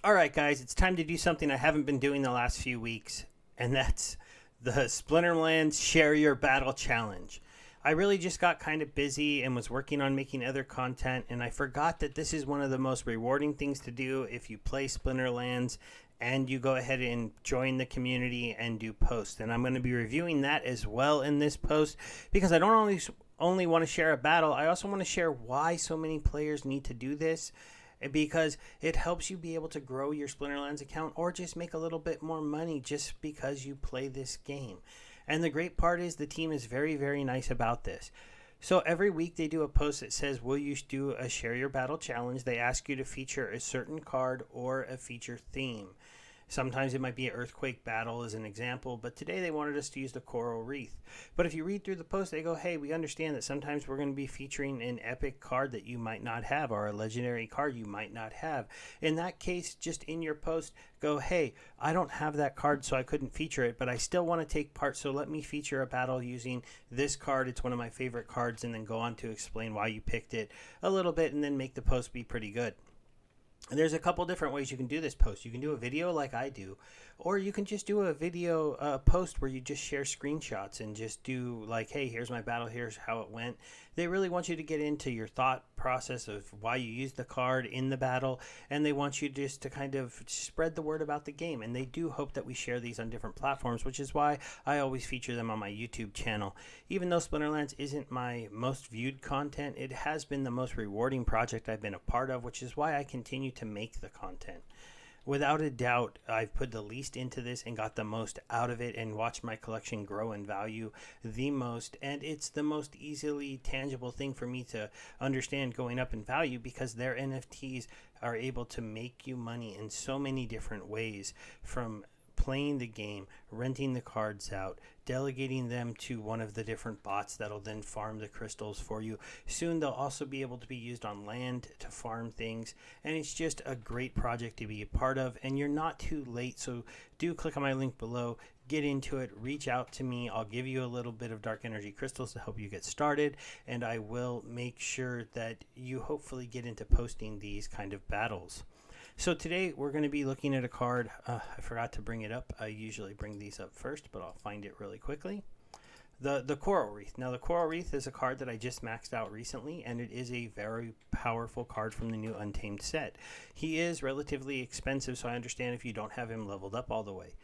All right, guys, it's time to do something I haven't been doing the last few weeks, and that's the Splinterlands Share Your Battle Challenge. I really just got kind of busy and was working on making other content, and I forgot that this is one of the most rewarding things to do if you play Splinterlands and you go ahead and join the community and do posts. And I'm going to be reviewing that as well in this post because I don't only want to share a battle, I also want to share why so many players need to do this, because it helps you be able to grow your Splinterlands account or just make a little bit more money just because you play this game. And the great part is the team is very, very nice about this. So every week they do a post that says, will you do a Share Your Battle challenge? They ask you to feature a certain card or a feature theme. Sometimes it might be an earthquake battle as an example, but today they wanted us to use the coral wreath. But if you read through the post, they go, hey, we understand that sometimes we're going to be featuring an epic card that you might not have or a legendary card you might not have. In that case, just in your post, go, hey, I don't have that card, so I couldn't feature it, but I still want to take part, so let me feature a battle using this card. It's one of my favorite cards, and then go on to explain why you picked it a little bit and then make the post be pretty good. And there's a couple different ways you can do this post. You can do a video like I do, or you can just do a video post where you just share screenshots and just do like, hey, here's my battle, here's how it went. They really want you to get into your thought process of why you used the card in the battle, and they want you just to kind of spread the word about the game. And they do hope that we share these on different platforms, which is why I always feature them on my YouTube channel. Even though Splinterlands isn't my most viewed content, it has been the most rewarding project I've been a part of, which is why I continue to make the content. Without a doubt, I've put the least into this and got the most out of it and watched my collection grow in value the most. And it's the most easily tangible thing for me to understand going up in value because their NFTs are able to make you money in so many different ways, from playing the game, renting the cards out, delegating them to one of the different bots that'll then farm the crystals for you. Soon they'll also be able to be used on land to farm things, and it's just a great project to be a part of, and you're not too late. So do click on my link below, get into it, reach out to me. I'll give you a little bit of dark energy crystals to help you get started, and I will make sure that you hopefully get into posting these kind of battles. So today we're going to be looking at a card. I forgot to bring it up. I usually bring these up first, but I'll find it really quickly. The Coral Wreath. Now the Coral Wreath is a card that I just maxed out recently, and it is a very powerful card from the new Untamed set. He is relatively expensive, so I understand if you don't have him leveled up all the way.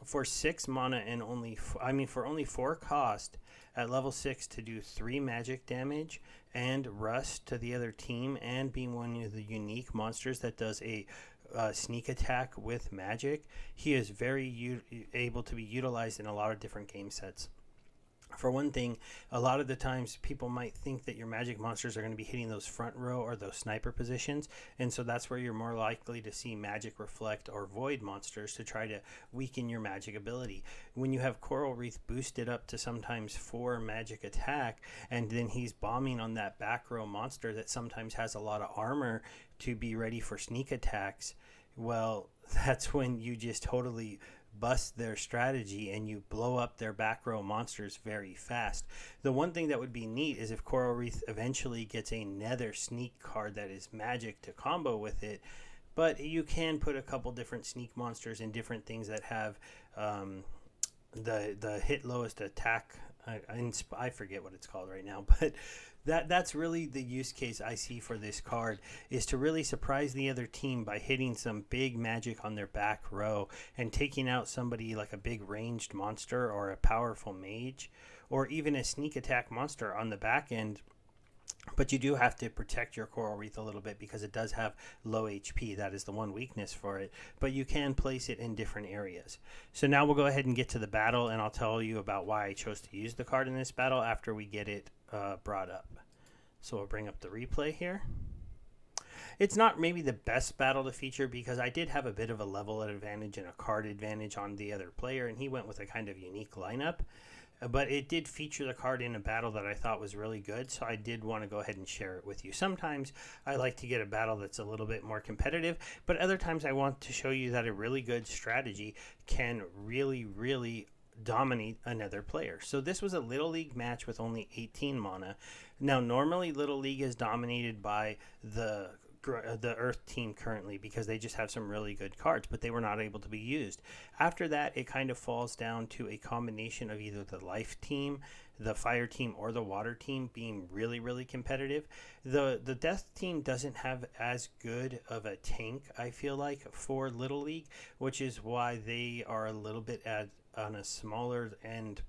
For 6 mana and for only 4 cost at level 6 to do 3 magic damage and rust to the other team, and being one of the unique monsters that does a sneak attack with magic, he is very able to be utilized in a lot of different game sets. For one thing, a lot of the times people might think that your magic monsters are going to be hitting those front row or those sniper positions, and so that's where you're more likely to see magic reflect or void monsters to try to weaken your magic ability. When you have Coral Wreath boosted up to sometimes 4 magic attack, and then he's bombing on that back row monster that sometimes has a lot of armor to be ready for sneak attacks, well, that's when you just totally bust their strategy and you blow up their back row monsters very fast. The one thing that would be neat is if Coral Wreath eventually gets another sneak card that is magic to combo with it, but you can put a couple different sneak monsters and different things that have the hit lowest attack. I forget what it's called right now, but that's really the use case I see for this card, is to really surprise the other team by hitting some big magic on their back row and taking out somebody like a big ranged monster or a powerful mage or even a sneak attack monster on the back end. But you do have to protect your Coral Wreath a little bit because it does have low HP. That is the one weakness for it. But you can place it in different areas. So now we'll go ahead and get to the battle, and I'll tell you about why I chose to use the card in this battle after we get it brought up. So we'll bring up the replay here. It's not maybe the best battle to feature because I did have a bit of a level advantage and a card advantage on the other player, and he went with a kind of unique lineup. But it did feature the card in a battle that I thought was really good, so I did want to go ahead and share it with you. Sometimes I like to get a battle that's a little bit more competitive, but other times I want to show you that a really good strategy can really, really dominate another player. So this was a Little League match with only 18 mana. Now, normally Little League is dominated by the the Earth team currently, because they just have some really good cards, but they were not able to be used. After that, it kind of falls down to a combination of either the Life team, the Fire team, or the Water team being really, really competitive. The Death team doesn't have as good of a tank, I feel like, for Little League, which is why they are a little bit on a smaller end,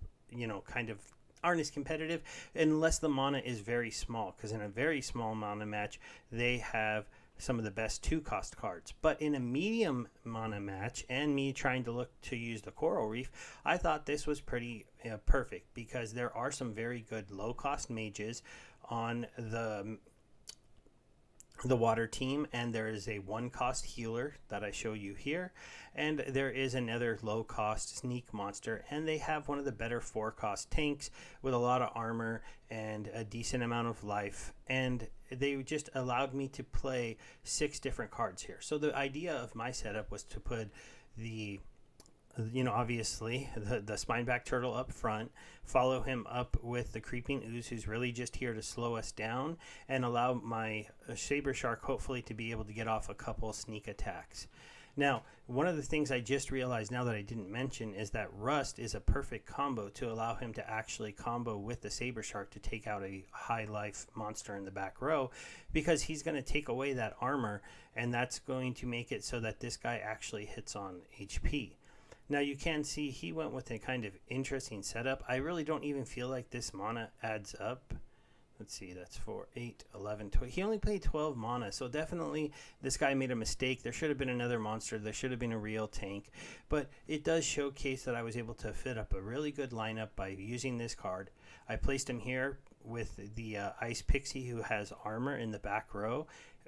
kind of aren't as competitive unless the mana is very small, because in a very small mana match they have some of the best 2-cost cards. But in a medium mana match, and me trying to look to use the Coral Reef, I thought this was pretty perfect, because there are some very good low-cost mages on the Water team, and there is a 1-cost healer that I show you here, and there is another low-cost sneak monster, and they have one of the better 4-cost tanks with a lot of armor and a decent amount of life, and they just allowed me to play 6 different cards here. So the idea of my setup was to put the obviously the Spineback Turtle up front, follow him up with the Creeping Ooze, who's really just here to slow us down and allow my Saber Shark hopefully to be able to get off a couple sneak attacks. Now, one of the things I just realized now that I didn't mention is that Rust is a perfect combo to allow him to actually combo with the Saber Shark to take out a high life monster in the back row, because he's going to take away that armor, and that's going to make it so that this guy actually hits on HP. Now you can see he went with a kind of interesting setup. I really don't even feel like this mana adds up. Let's see, that's 4, 8, 11, 12. He only played 12 mana, so definitely this guy made a mistake. There should have been another monster. There should have been a real tank. But it does showcase that I was able to fit up a really good lineup by using this card. I placed him here with the Ice Pixie, who has armor in the back row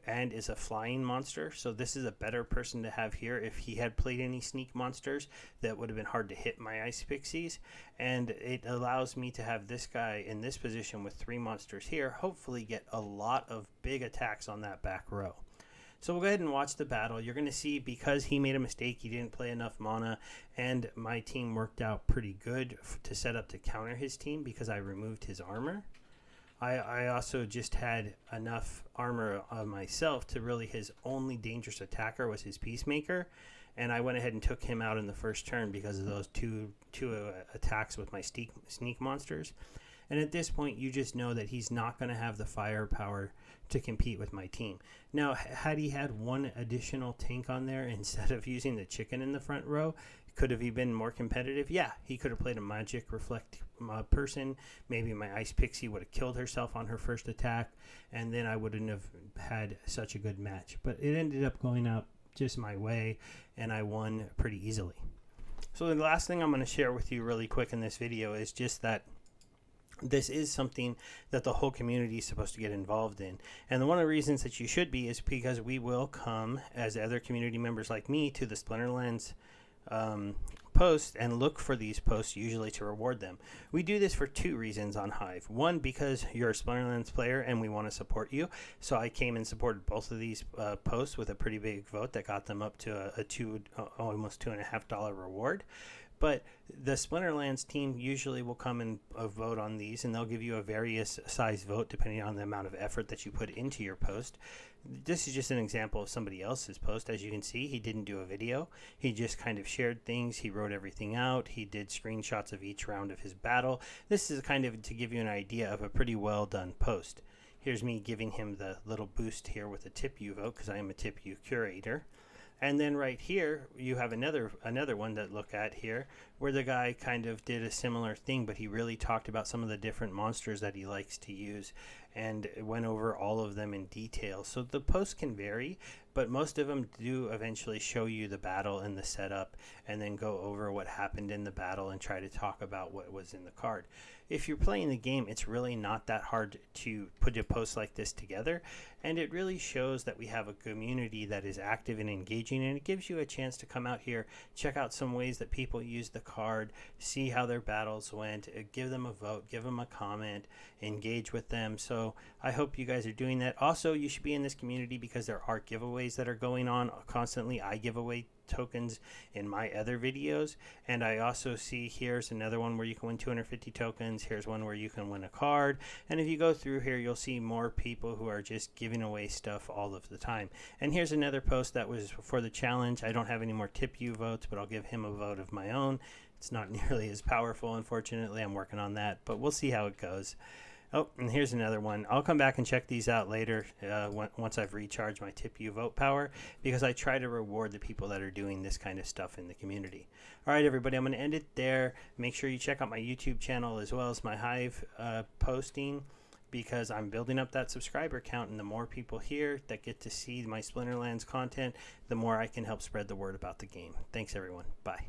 and is a flying monster, so this is a better person to have here. If he had played any sneak monsters, that would have been hard to hit my Ice Pixies, and it allows me to have this guy in this position with 3 monsters here, hopefully get a lot of big attacks on that back row. So we'll go ahead and watch the battle. You're going to see, because he made a mistake, he didn't play enough mana, and my team worked out pretty good to set up to counter his team, because I removed his armor. I also just had enough armor of myself to really, his only dangerous attacker was his Peacemaker, and I went ahead and took him out in the first turn because of those two attacks with my sneak monsters. And at this point, you just know that he's not going to have the firepower to compete with my team. Now, had he had 1 additional tank on there instead of using the chicken in the front row, could have he been more competitive? Yeah, he could have played a magic reflect person. Maybe my Ice Pixie would have killed herself on her first attack, and then I wouldn't have had such a good match. But it ended up going out just my way, and I won pretty easily. So the last thing I'm going to share with you really quick in this video is just that this is something that the whole community is supposed to get involved in. And one of the reasons that you should be is because we will come as other community members like me to the Splinterlands posts and look for these posts, usually to reward them. We do this for 2 reasons on Hive. One, because you're a Splinterlands player and we want to support you. So I came and supported both of these posts with a pretty big vote that got them up to almost $2.50 reward. But the Splinterlands team usually will come and vote on these, and they'll give you a various size vote depending on the amount of effort that you put into your post. This is just an example of somebody else's post. As you can see, he didn't do a video. He just kind of shared things. He wrote everything out. He did screenshots of each round of his battle. This is kind of to give you an idea of a pretty well done post. Here's me giving him the little boost here with a tip you vote, because I am a tip you curator. And then right here, you have another one to look at here, where the guy kind of did a similar thing, but he really talked about some of the different monsters that he likes to use and went over all of them in detail. So the posts can vary, but most of them do eventually show you the battle and the setup, and then go over what happened in the battle and try to talk about what was in the card. If you're playing the game, it's really not that hard to put a post like this together, and it really shows that we have a community that is active and engaging, and it gives you a chance to come out here, check out some ways that people use the card, see how their battles went, give them a vote, give them a comment, engage with them. So I hope you guys are doing that. Also, you should be in this community because there are giveaways that are going on constantly. I give away tokens in my other videos. And I also see here's another one where you can win 250 tokens. Here's one where you can win a card. And if you go through here, you'll see more people who are just giving away stuff all of the time. And here's another post that was for the challenge. I don't have any more tip you votes, but I'll give him a vote of my own. It's not nearly as powerful, unfortunately. I'm working on that, but we'll see how it goes. Oh, and here's another one. I'll come back and check these out later once I've recharged my tip you vote power, because I try to reward the people that are doing this kind of stuff in the community. All right, everybody, I'm going to end it there. Make sure you check out my YouTube channel as well as my Hive posting, because I'm building up that subscriber count, and the more people here that get to see my Splinterlands content, the more I can help spread the word about the game. Thanks, everyone. Bye.